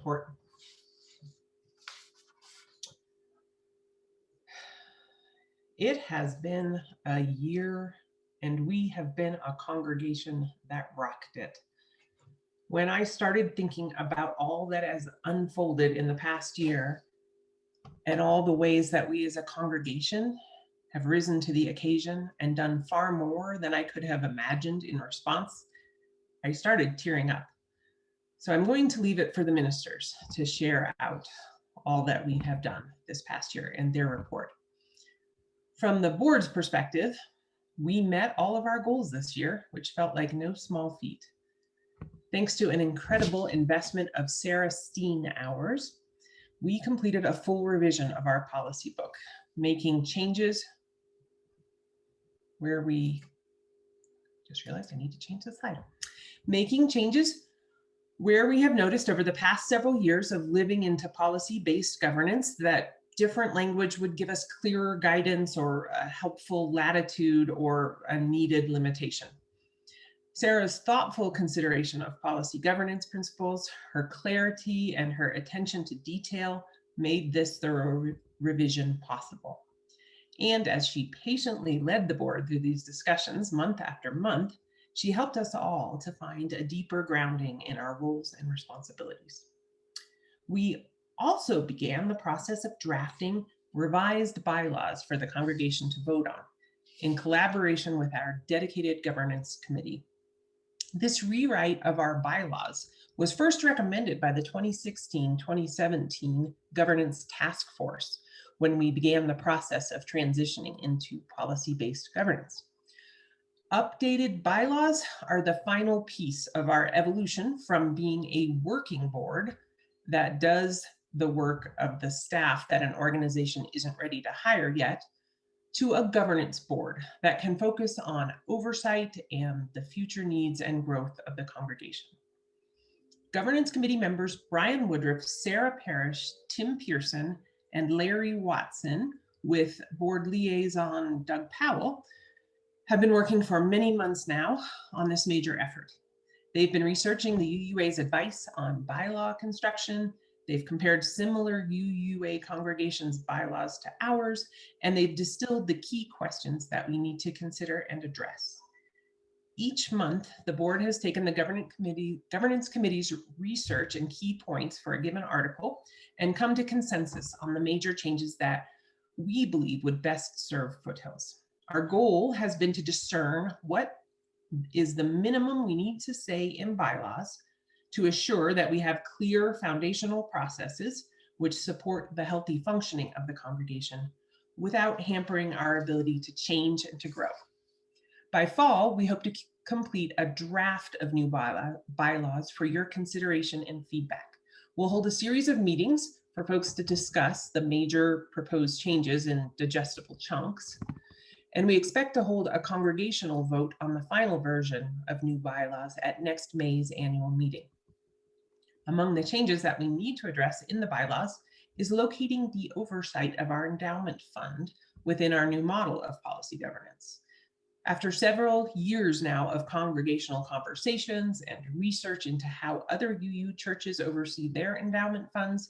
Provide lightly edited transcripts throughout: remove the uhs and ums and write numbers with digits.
report. It has been a year, and we have been a congregation that rocked it. When I started thinking about all that has unfolded in the past year and all the ways that we as a congregation have risen to the occasion and done far more than I could have imagined in response, I started tearing up. So I'm going to leave it for the ministers to share out all that we have done this past year in their report. From the board's perspective, we met all of our goals this year, which felt like no small feat. Thanks to an incredible investment of Sarah Steen hours, we completed a full revision of our policy book, making changes where we just realized I need to change the slide. Making changes where we have noticed over the past several years of living into policy-based governance that different language would give us clearer guidance or a helpful latitude or a needed limitation. Sarah's thoughtful consideration of policy governance principles, her clarity, and her attention to detail made this thorough revision possible. And as she patiently led the board through these discussions month after month, she helped us all to find a deeper grounding in our roles and responsibilities. We also began the process of drafting revised bylaws for the congregation to vote on in collaboration with our dedicated governance committee. This rewrite of our bylaws was first recommended by the 2016-2017 Governance Task Force when we began the process of transitioning into policy-based governance. Updated bylaws are the final piece of our evolution from being a working board that does the work of the staff that an organization isn't ready to hire yet, to a governance board that can focus on oversight and the future needs and growth of the congregation. Governance committee members Brian Woodruff, Sarah Parrish, Tim Pearson, and Larry Watson, with board liaison Doug Powell, have been working for many months now on this major effort. They've been researching the UUA's advice on bylaw construction. They've compared similar UUA congregations' bylaws to ours, and they've distilled the key questions that we need to consider and address. Each month, the board has taken the governance committee's research and key points for a given article and come to consensus on the major changes that we believe would best serve Foothills. Our goal has been to discern what is the minimum we need to say in bylaws to assure that we have clear foundational processes which support the healthy functioning of the congregation without hampering our ability to change and to grow. By fall, we hope to complete a draft of new bylaws for your consideration and feedback. We'll hold a series of meetings for folks to discuss the major proposed changes in digestible chunks. And we expect to hold a congregational vote on the final version of new bylaws at next May's annual meeting. Among the changes that we need to address in the bylaws is locating the oversight of our endowment fund within our new model of policy governance. After several years now of congregational conversations and research into how other UU churches oversee their endowment funds,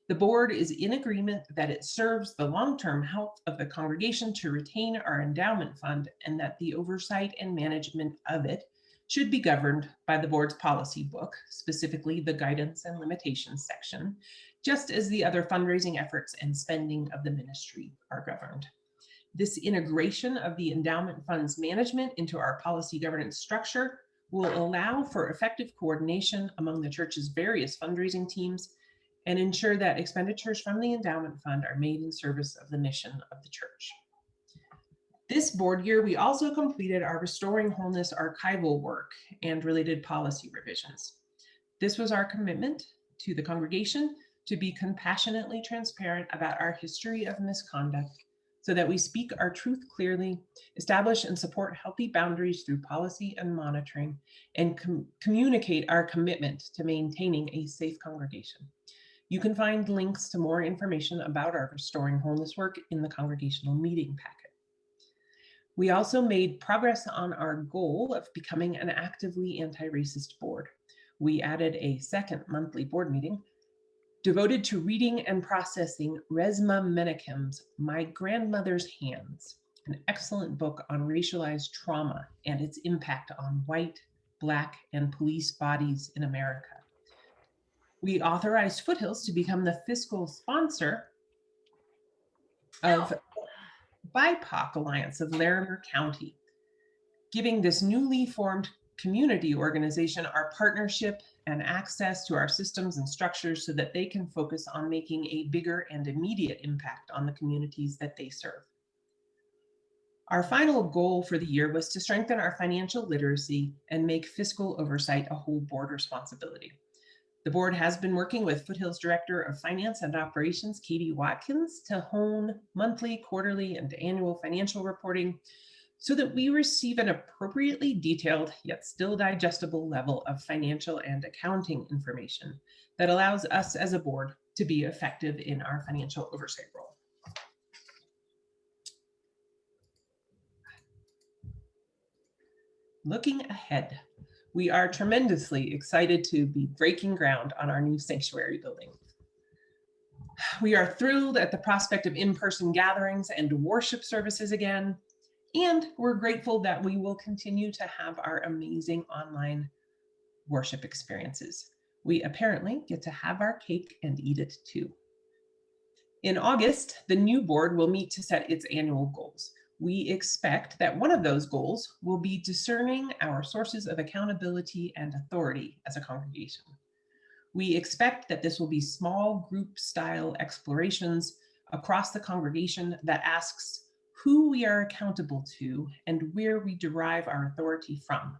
the board is in agreement that it serves the long-term health of the congregation to retain our endowment fund and that the oversight and management of it should be governed by the board's policy book, specifically the guidance and limitations section, just as the other fundraising efforts and spending of the ministry are governed. This integration of the endowment fund's management into our policy governance structure will allow for effective coordination among the church's various fundraising teams and ensure that expenditures from the endowment fund are made in service of the mission of the church. This board year, we also completed our Restoring Wholeness archival work and related policy revisions. This was our commitment to the congregation to be compassionately transparent about our history of misconduct so that we speak our truth clearly, establish and support healthy boundaries through policy and monitoring, and communicate our commitment to maintaining a safe congregation. You can find links to more information about our Restoring Wholeness work in the congregational meeting packet. We also made progress on our goal of becoming an actively anti-racist board. We added a second monthly board meeting devoted to reading and processing Resmaa Menakem's My Grandmother's Hands, an excellent book on racialized trauma and its impact on white, Black, and police bodies in America. We authorized Foothills to become the fiscal sponsor of BIPOC Alliance of Larimer County, giving this newly formed community organization our partnership and access to our systems and structures so that they can focus on making a bigger and immediate impact on the communities that they serve. Our final goal for the year was to strengthen our financial literacy and make fiscal oversight a whole board responsibility. The board has been working with Foothills Director of Finance and Operations, Katie Watkins, to hone monthly, quarterly, and annual financial reporting so that we receive an appropriately detailed yet still digestible level of financial and accounting information that allows us as a board to be effective in our financial oversight role. Looking ahead, we are tremendously excited to be breaking ground on our new sanctuary building. We are thrilled at the prospect of in-person gatherings and worship services again, and we're grateful that we will continue to have our amazing online worship experiences. We apparently get to have our cake and eat it too. In August, the new board will meet to set its annual goals. We expect that one of those goals will be discerning our sources of accountability and authority as a congregation. We expect that this will be small group style explorations across the congregation that asks who we are accountable to and where we derive our authority from.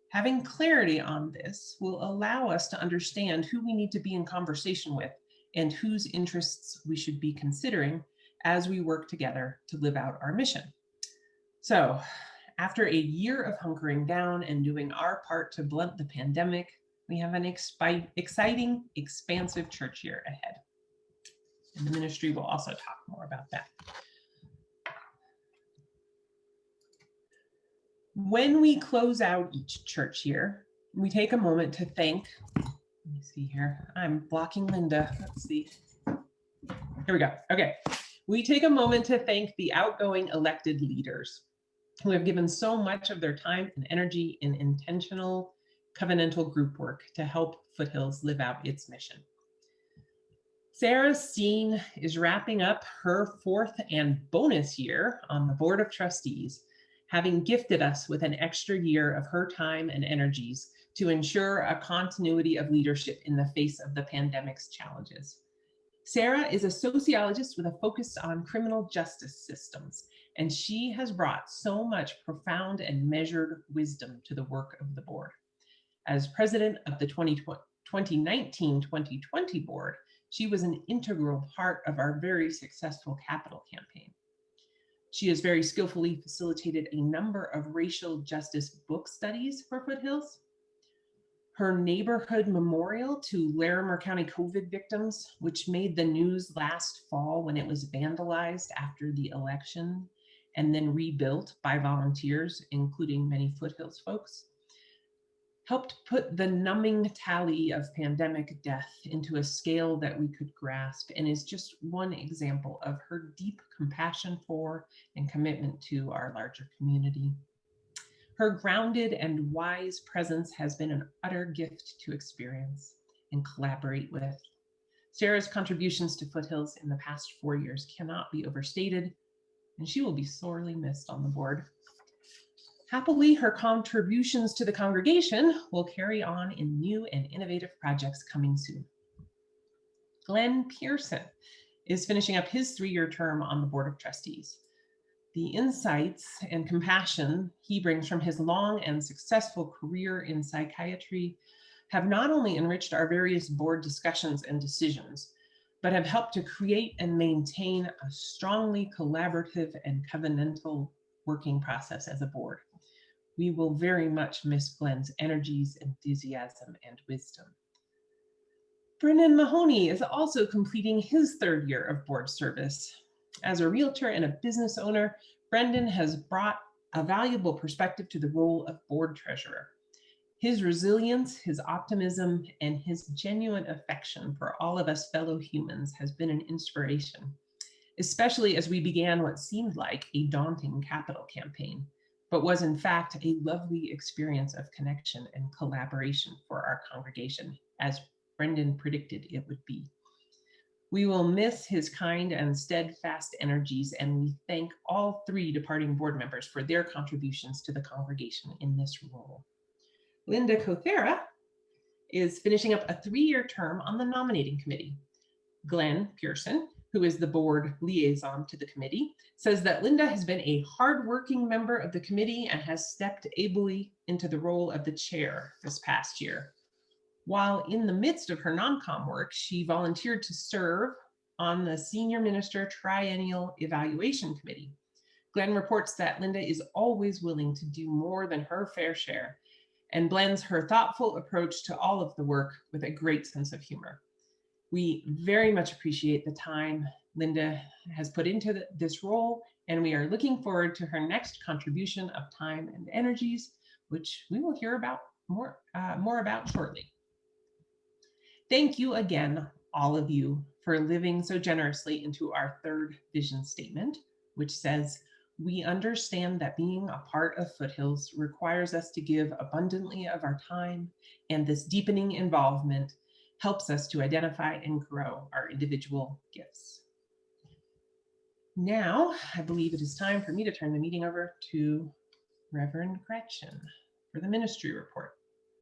Having clarity on this will allow us to understand who we need to be in conversation with and whose interests we should be considering as we work together to live out our mission. So, after a year of hunkering down and doing our part to blunt the pandemic, we have an exciting, expansive church year ahead. And the ministry will also talk more about that. When we close out each church year, we take a moment to thank, let me see here, I'm blocking Linda, let's see. Here we go, okay. We take a moment to thank the outgoing elected leaders who have given so much of their time and energy in intentional covenantal group work to help Foothills live out its mission. Sarah Steen is wrapping up her 4th and bonus year on the Board of Trustees, having gifted us with an extra year of her time and energies to ensure a continuity of leadership in the face of the pandemic's challenges. Sarah is a sociologist with a focus on criminal justice systems, and she has brought so much profound and measured wisdom to the work of the board. As president of the 2019-2020 board, she was an integral part of our very successful capital campaign. She has very skillfully facilitated a number of racial justice book studies for Foothills. Her neighborhood memorial to Larimer County COVID victims, which made the news last fall when it was vandalized after the election and then rebuilt by volunteers, including many Foothills folks, helped put the numbing tally of pandemic death into a scale that we could grasp, and is just one example of her deep compassion for and commitment to our larger community. Her grounded and wise presence has been an utter gift to experience and collaborate with. Sarah's contributions to Foothills in the past 4 years cannot be overstated, and she will be sorely missed on the board. Happily, her contributions to the congregation will carry on in new and innovative projects coming soon. Glenn Pearson is finishing up his 3-year term on the Board of Trustees. The insights and compassion he brings from his long and successful career in psychiatry have not only enriched our various board discussions and decisions, but have helped to create and maintain a strongly collaborative and covenantal working process as a board. We will very much miss Glenn's energies, enthusiasm, and wisdom. Brendan Mahoney is also completing his 3rd year of board service. As a realtor and a business owner, Brendan has brought a valuable perspective to the role of board treasurer. His resilience, his optimism, and his genuine affection for all of us fellow humans has been an inspiration, especially as we began what seemed like a daunting capital campaign, but was in fact a lovely experience of connection and collaboration for our congregation, as Brendan predicted it would be. We will miss his kind and steadfast energies, and we thank all 3 departing board members for their contributions to the congregation in this role. Linda Cothera is finishing up a 3-year term on the nominating committee. Glenn Pearson, who is the board liaison to the committee, says that Linda has been a hardworking member of the committee and has stepped ably into the role of the chair this past year. While in the midst of her non-com work, she volunteered to serve on the Senior Minister Triennial Evaluation Committee. Glenn reports that Linda is always willing to do more than her fair share and blends her thoughtful approach to all of the work with a great sense of humor. We very much appreciate the time Linda has put into this role, and we are looking forward to her next contribution of time and energies, which we will hear about more about shortly. Thank you again, all of you, for living so generously into our 3rd vision statement, which says, "We understand that being a part of Foothills requires us to give abundantly of our time, and this deepening involvement helps us to identify and grow our individual gifts." Now, I believe it is time for me to turn the meeting over to Reverend Gretchen for the ministry report.